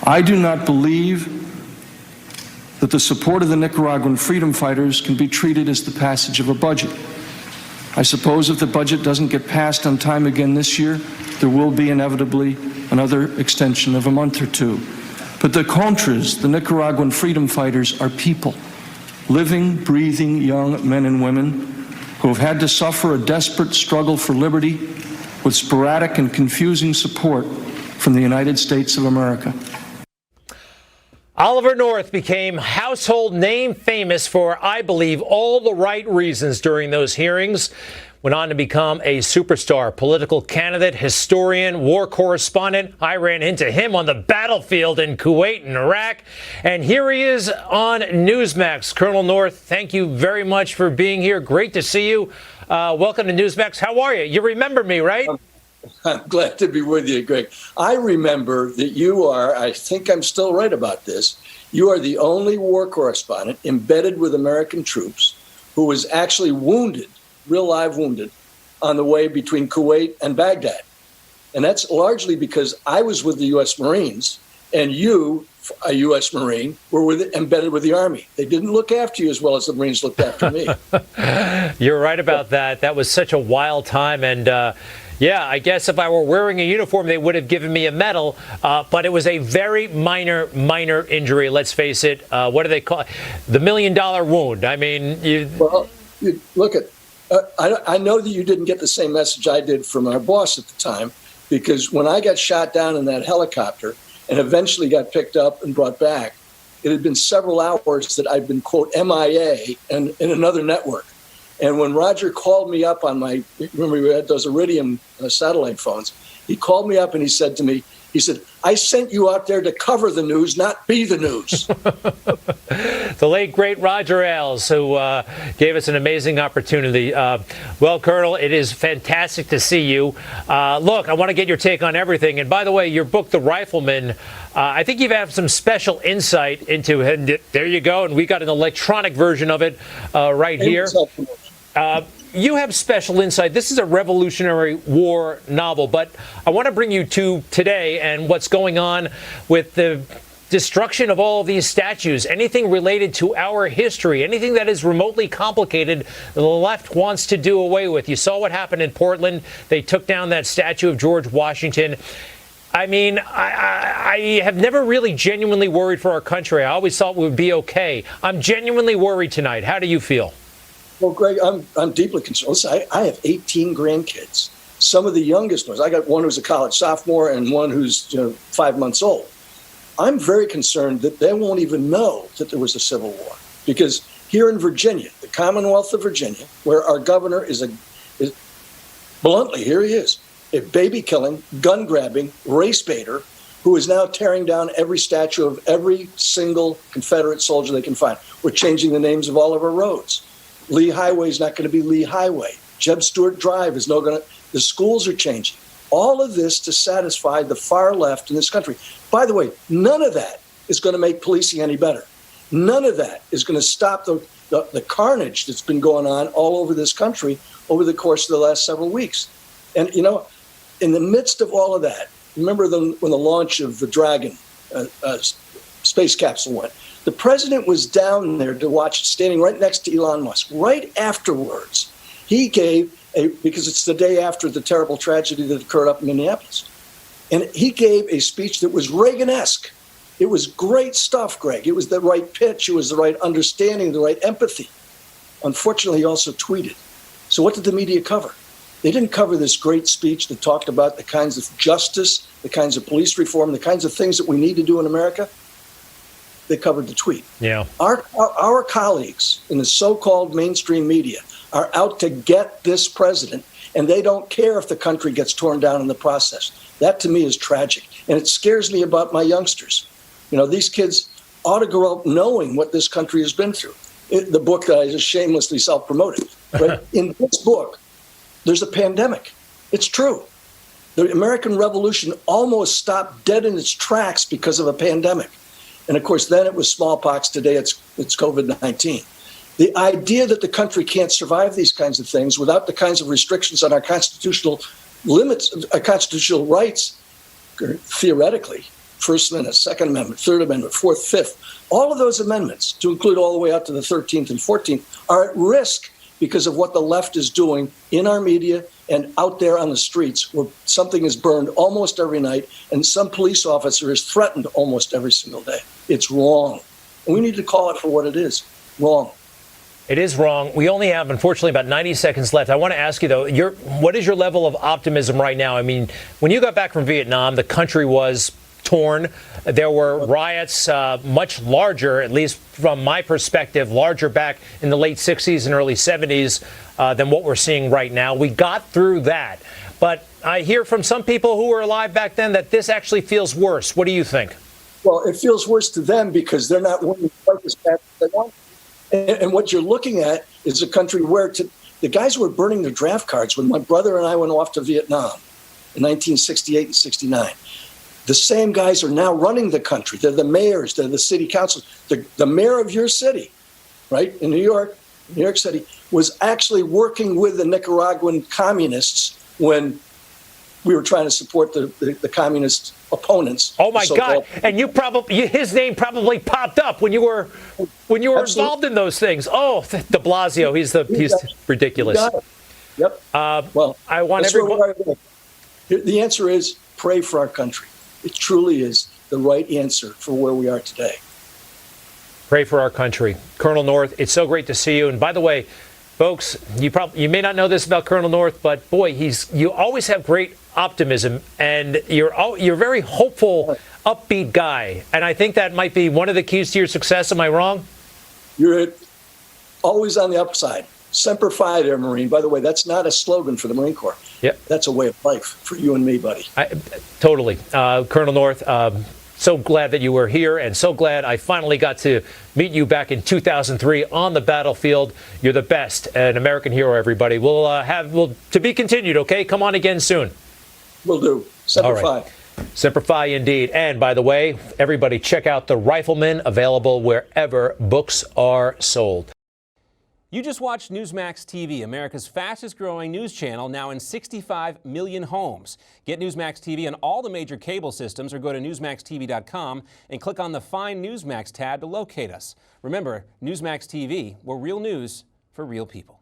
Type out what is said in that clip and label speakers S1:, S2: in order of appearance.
S1: I do not believe that the support of the Nicaraguan freedom fighters can be treated as the passage of a budget. I suppose if the budget doesn't get passed on time again this year, there will be inevitably another extension of a month or two. But the Contras, the Nicaraguan freedom fighters, are people, living, breathing young men and women who have had to suffer a desperate struggle for liberty with sporadic and confusing support from the United States of America.
S2: Oliver North became household name famous for, I believe, all the right reasons during those hearings. Went on to become a superstar, political candidate, historian, war correspondent. I ran into him on the battlefield in Kuwait and Iraq. And here he is on Newsmax. Colonel North, thank you very much for being here. Great to see you. Welcome to Newsmax. How are you? You remember me, right?
S3: I'm glad to be with you, Greg. I remember that you are, I think I'm still right about this, you are the only war correspondent embedded with American troops who was actually wounded, real live wounded, on the way between Kuwait and Baghdad. And that's largely because I was with the U.S. Marines and you, a U.S. Marine, were embedded with the Army. They didn't look after you as well as the Marines looked after me.
S2: You're right about that. That was such a wild time. And yeah, I guess if I were wearing a uniform, they would have given me a medal. But it was a very minor injury. Let's face it. What do they call it? The $1 million wound. I mean,
S3: well, look at. I know that you didn't get the same message I did from our boss at the time, because when I got shot down in that helicopter and eventually got picked up and brought back, it had been several hours that I'd been, quote, MIA and in another network. And when Roger called me up on my, remember we had those Iridium satellite phones, he called me up and he said to me, he said, I sent you out there to cover the news, not be the news.
S2: The late, great Roger Ailes, who gave us an amazing opportunity. Well, Colonel, it is fantastic to see you. Look, I want to get your take on everything. And by the way, your book, The Rifleman, I think you've had some special insight into it. And there you go. And we got an electronic version of it right here. You have special insight. This is a Revolutionary War novel, but I want to bring you to today and what's going on with the destruction of all of these statues, anything related to our history, anything that is remotely complicated, the left wants to do away with. You saw what happened in Portland. They took down that statue of George Washington. I mean, I have never really genuinely worried for our country. I always thought we would be okay. I'm genuinely worried tonight. How do you feel?
S3: Well, Greg, I'm deeply concerned. Listen, I have 18 grandkids. Some of the youngest ones. I got one who's a college sophomore and one who's 5 months old. I'm very concerned that they won't even know that there was a civil war, because here in Virginia, the Commonwealth of Virginia, where our governor is bluntly, here he is, a baby-killing, gun-grabbing, race baiter who is now tearing down every statue of every single Confederate soldier they can find. We're changing the names of all of our roads. Lee Highway is not going to be Lee Highway. Jeb Stuart Drive is the schools are changing. All of this to satisfy the far left in this country. By the way, none of that is going to make policing any better. None of that is going to stop the carnage that's been going on all over this country over the course of the last several weeks. And, in the midst of all of that, remember when the launch of the Dragon space capsule went, the president was down there to watch, standing right next to Elon Musk. Right afterwards, he gave because it's the day after the terrible tragedy that occurred up in Minneapolis. And he gave a speech that was Reagan-esque. It was great stuff, Greg. It was the right pitch. It was the right understanding, the right empathy. Unfortunately, he also tweeted. So what did the media cover? They didn't cover this great speech that talked about the kinds of justice, the kinds of police reform, the kinds of things that we need to do in America. They covered the tweet.
S2: Yeah.
S3: Our colleagues in the so-called mainstream media are out to get this president, and they don't care if the country gets torn down in the process. That, to me, is tragic. And it scares me about my youngsters. These kids ought to grow up knowing what this country has been through. The book that I just shamelessly self-promoted. But in this book, there's a pandemic. It's true. The American Revolution almost stopped dead in its tracks because of a pandemic. And of course, then it was smallpox. Today it's COVID-19. The idea that the country can't survive these kinds of things without the kinds of restrictions on our constitutional limits, our constitutional rights, theoretically, First Amendment, Second Amendment, Third Amendment, Fourth, Fifth, all of those amendments, to include all the way out to the 13th and 14th, are at risk because of what the left is doing in our media and out there on the streets, where something is burned almost every night and some police officer is threatened almost every single day. It's wrong. And we need to call it for what it is. Wrong.
S2: It is wrong. We only have, unfortunately, about 90 seconds left. I want to ask you, though, what is your level of optimism right now? I mean, when you got back from Vietnam, the country was torn. There were riots much larger, at least from my perspective, larger back in the late 60s and early 70s than what we're seeing right now. We got through that. But I hear from some people who were alive back then that this actually feels worse. What do you think?
S3: Well, it feels worse to them because they're not winning quite as fast as they want. And what you're looking at is a country where the guys were burning their draft cards when my brother and I went off to Vietnam in 1968 and 69. The same guys are now running the country. They're the mayors. They're the city councils. The mayor of your city, right, in New York City, was actually working with the Nicaraguan communists when we were trying to support the communist opponents.
S2: Oh my God! And his name probably popped up when you were involved in those things. Oh, De Blasio, he's ridiculous.
S3: Yep. Well,
S2: I want everyone.
S3: The answer is pray for our country. It truly is the right answer for where we are today.
S2: Pray for our country. Colonel North, it's so great to see you. And by the way, folks, you may not know this about Colonel North, but boy, you always have great optimism, and you're a very hopeful, upbeat guy. And I think that might be one of the keys to your success. Am I wrong? You're
S3: always on the upside. Semper Fi there, Marine. By the way, that's not a slogan for the Marine Corps.
S2: Yep.
S3: That's a way of life for you and me, buddy.
S2: Totally. Colonel North, so glad that you were here, and so glad I finally got to meet you back in 2003 on the battlefield. You're the best, an American hero, everybody. We'll to be continued, okay? Come on again soon.
S3: Will do. Semper Fi.
S2: Semper Fi indeed. And by the way, everybody check out The Rifleman, available wherever books are sold.
S4: You just watched Newsmax TV, America's fastest growing news channel, now in 65 million homes. Get Newsmax TV on all the major cable systems or go to NewsmaxTV.com and click on the Find Newsmax tab to locate us. Remember, Newsmax TV, we're real news for real people.